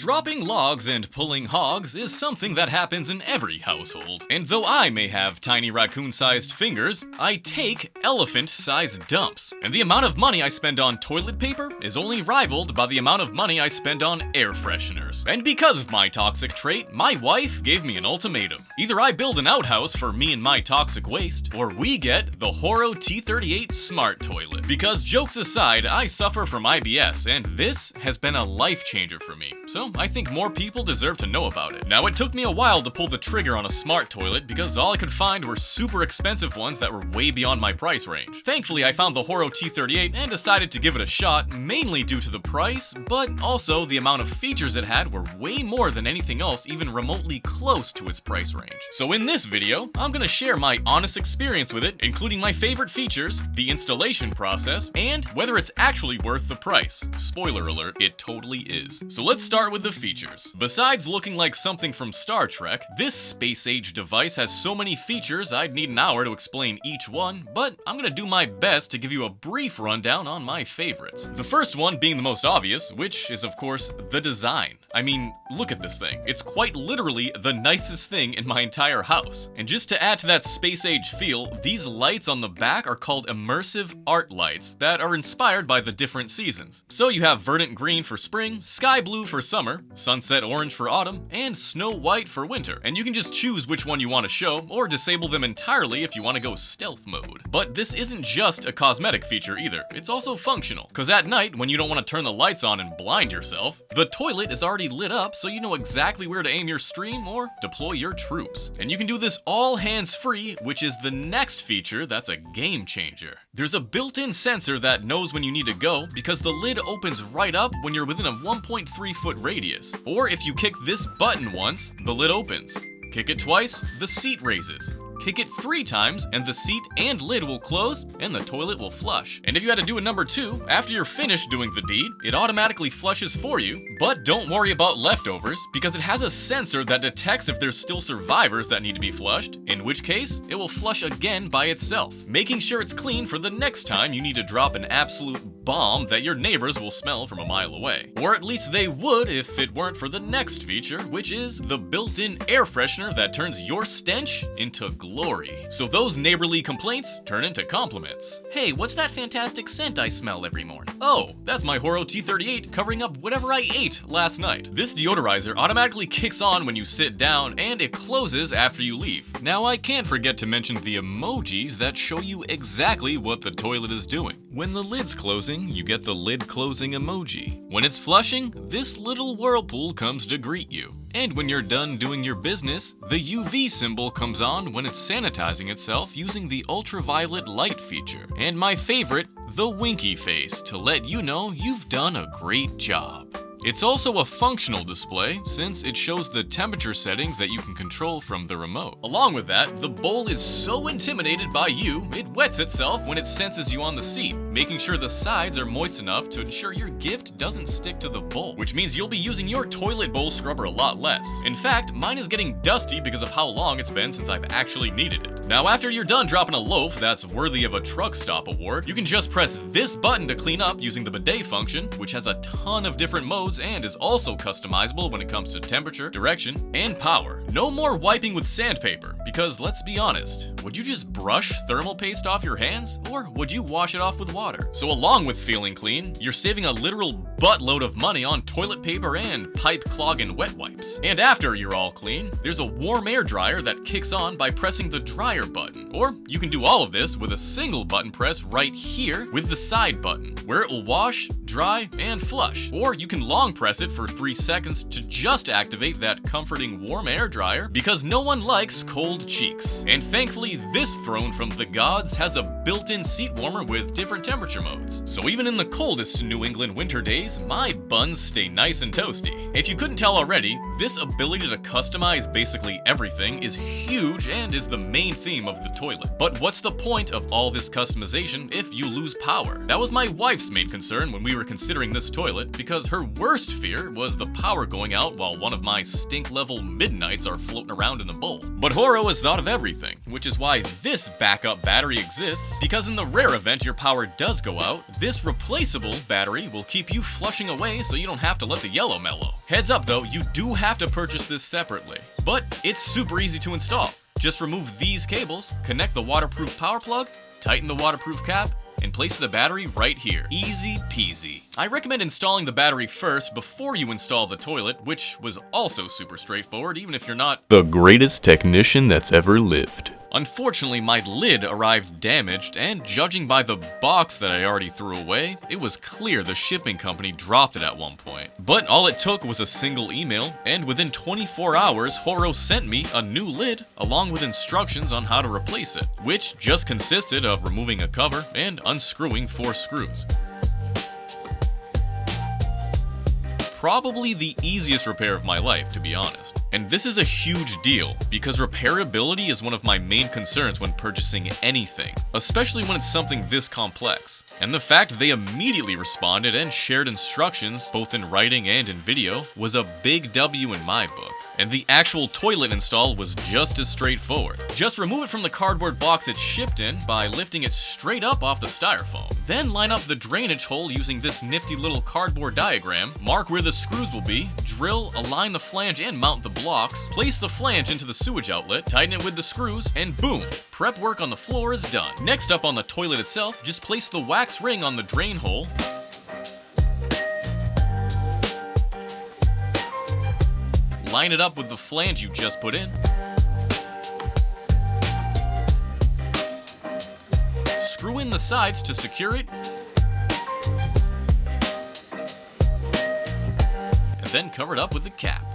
Dropping logs and pulling hogs is something that happens in every household. And though I may have tiny raccoon-sized fingers, I take elephant-sized dumps. And the amount of money I spend on toilet paper is only rivaled by the amount of money I spend on air fresheners. And because of my toxic trait, my wife gave me an ultimatum. Either I build an outhouse for me and my toxic waste, or we get the HOROW T38 Smart Toilet. Because jokes aside, I suffer from IBS, and this has been a life changer for me. So I think more people deserve to know about it. Now, it took me a while to pull the trigger on a smart toilet because all I could find were super expensive ones that were way beyond my price range. Thankfully, I found the HOROW T38 and decided to give it a shot, mainly due to the price, but also the amount of features it had were way more than anything else even remotely close to its price range. So in this video, I'm gonna share my honest experience with it, including my favorite features, the installation process, and whether it's actually worth the price. Spoiler alert, it totally is. So let's start with the features. Besides looking like something from Star Trek, this space-age device has so many features I'd need an hour to explain each one, but I'm gonna do my best to give you a brief rundown on my favorites. The first one being the most obvious, which is of course the design. I mean, look at this thing. It's quite literally the nicest thing in my entire house. And just to add to that space-age feel, these lights on the back are called immersive art lights that are inspired by the different seasons. So you have verdant green for spring, sky blue for summer, sunset orange for autumn, and snow white for winter. And you can just choose which one you want to show, or disable them entirely if you want to go stealth mode. But this isn't just a cosmetic feature either, it's also functional. Cause at night, when you don't want to turn the lights on and blind yourself, the toilet is already lit up so you know exactly where to aim your stream or deploy your troops. And you can do this all hands-free, which is the next feature that's a game changer. There's a built-in sensor that knows when you need to go because the lid opens right up when you're within a 1.3 foot radius. Or if you kick this button once, the lid opens. Kick it twice, the seat raises. Kick it 3 times, and the seat and lid will close, and the toilet will flush. And if you had to do a number 2, after you're finished doing the deed, it automatically flushes for you. But don't worry about leftovers, because it has a sensor that detects if there's still survivors that need to be flushed, in which case, it will flush again by itself, making sure it's clean for the next time you need to drop an absolute bomb that your neighbors will smell from a mile away. Or at least they would if it weren't for the next feature, which is the built-in air freshener that turns your stench into glory. So those neighborly complaints turn into compliments. Hey, what's that fantastic scent I smell every morning? Oh, that's my HOROW T38 covering up whatever I ate last night. This deodorizer automatically kicks on when you sit down and it closes after you leave. Now I can't forget to mention the emojis that show you exactly what the toilet is doing. When the lid's closing, you get the lid closing emoji. When it's flushing, this little whirlpool comes to greet you. And when you're done doing your business, the UV symbol comes on when it's sanitizing itself using the ultraviolet light feature. And my favorite, the winky face to let you know you've done a great job. It's also a functional display since it shows the temperature settings that you can control from the remote. Along with that, the bowl is so intimidated by you, it wets itself when it senses you on the seat, making sure the sides are moist enough to ensure your gift doesn't stick to the bowl, which means you'll be using your toilet bowl scrubber a lot less. In fact, mine is getting dusty because of how long it's been since I've actually needed it. Now, after you're done dropping a loaf that's worthy of a truck stop award, you can just press this button to clean up using the bidet function, which has a ton of different modes and is also customizable when it comes to temperature, direction, and power. No more wiping with sandpaper, because let's be honest, would you just brush thermal paste off your hands, or would you wash it off with water? So along with feeling clean, you're saving a literal buttload of money on toilet paper and pipe clog and wet wipes. And after you're all clean, there's a warm air dryer that kicks on by pressing the dryer button. Or you can do all of this with a single button press right here with the side button, where it will wash, dry, and flush. Or you can long press it for 3 seconds to just activate that comforting warm air dryer, because no one likes cold cheeks. And thankfully, this throne from the gods has a built-in seat warmer with different temperature modes. So even in the coldest New England winter days, my buns stay nice and toasty. If you couldn't tell already, this ability to customize basically everything is huge and is the main theme of the toilet. But what's the point of all this customization if you lose power? That was my wife's main concern when we were considering this toilet, because her worst fear was the power going out while one of my stink-level midnights are floating around in the bowl. But HOROW has thought of everything, which is why this backup battery exists, because in the rare event your power does go out, this replaceable battery will keep you flushing away so you don't have to let the yellow mellow. Heads up though, you do have to purchase this separately, but it's super easy to install. Just remove these cables, connect the waterproof power plug, tighten the waterproof cap, and place the battery right here. Easy peasy. I recommend installing the battery first before you install the toilet, which was also super straightforward even if you're not the greatest technician that's ever lived. Unfortunately, my lid arrived damaged, and judging by the box that I already threw away, it was clear the shipping company dropped it at one point. But all it took was a single email, and within 24 hours, HOROW sent me a new lid, along with instructions on how to replace it, which just consisted of removing a cover and unscrewing 4 screws. Probably the easiest repair of my life, to be honest. And this is a huge deal, because repairability is one of my main concerns when purchasing anything, especially when it's something this complex. And the fact they immediately responded and shared instructions, both in writing and in video, was a big W in my book. And the actual toilet install was just as straightforward. Just remove it from the cardboard box it's shipped in by lifting it straight up off the styrofoam. Then line up the drainage hole using this nifty little cardboard diagram, mark where the screws will be, drill, align the flange and mount the blocks, place the flange into the sewage outlet, tighten it with the screws, and boom! Prep work on the floor is done. Next up on the toilet itself, just place the wax ring on the drain hole, line it up with the flange you just put in, screw in the sides to secure it, and then cover it up with the cap.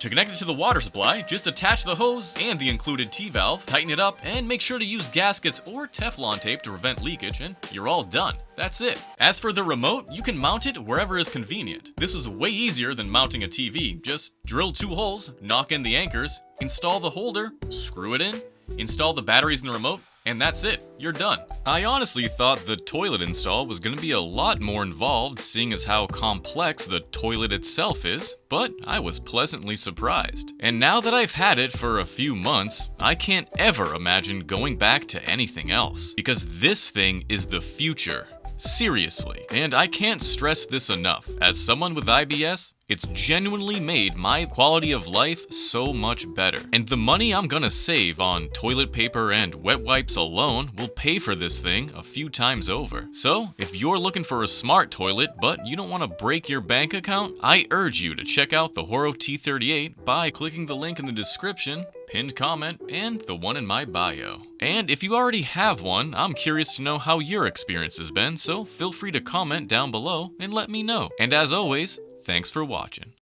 To connect it to the water supply, just attach the hose and the included T-valve, tighten it up, and make sure to use gaskets or Teflon tape to prevent leakage, and you're all done. That's it. As for the remote, you can mount it wherever is convenient. This was way easier than mounting a TV. Just drill 2 holes, knock in the anchors, install the holder, screw it in, install the batteries in the remote, and that's it. You're done. I honestly thought the toilet install was going to be a lot more involved, seeing as how complex the toilet itself is, but I was pleasantly surprised. And now that I've had it for a few months, I can't ever imagine going back to anything else, because this thing is the future. Seriously. And I can't stress this enough. As someone with IBS, it's genuinely made my quality of life so much better. And the money I'm gonna save on toilet paper and wet wipes alone will pay for this thing a few times over. So, if you're looking for a smart toilet but you don't want to break your bank account, I urge you to check out the HOROW T38 by clicking the link in the description, pinned comment, and the one in my bio. And if you already have one, I'm curious to know how your experience has been, so feel free to comment down below and let me know. And as always, thanks for watching.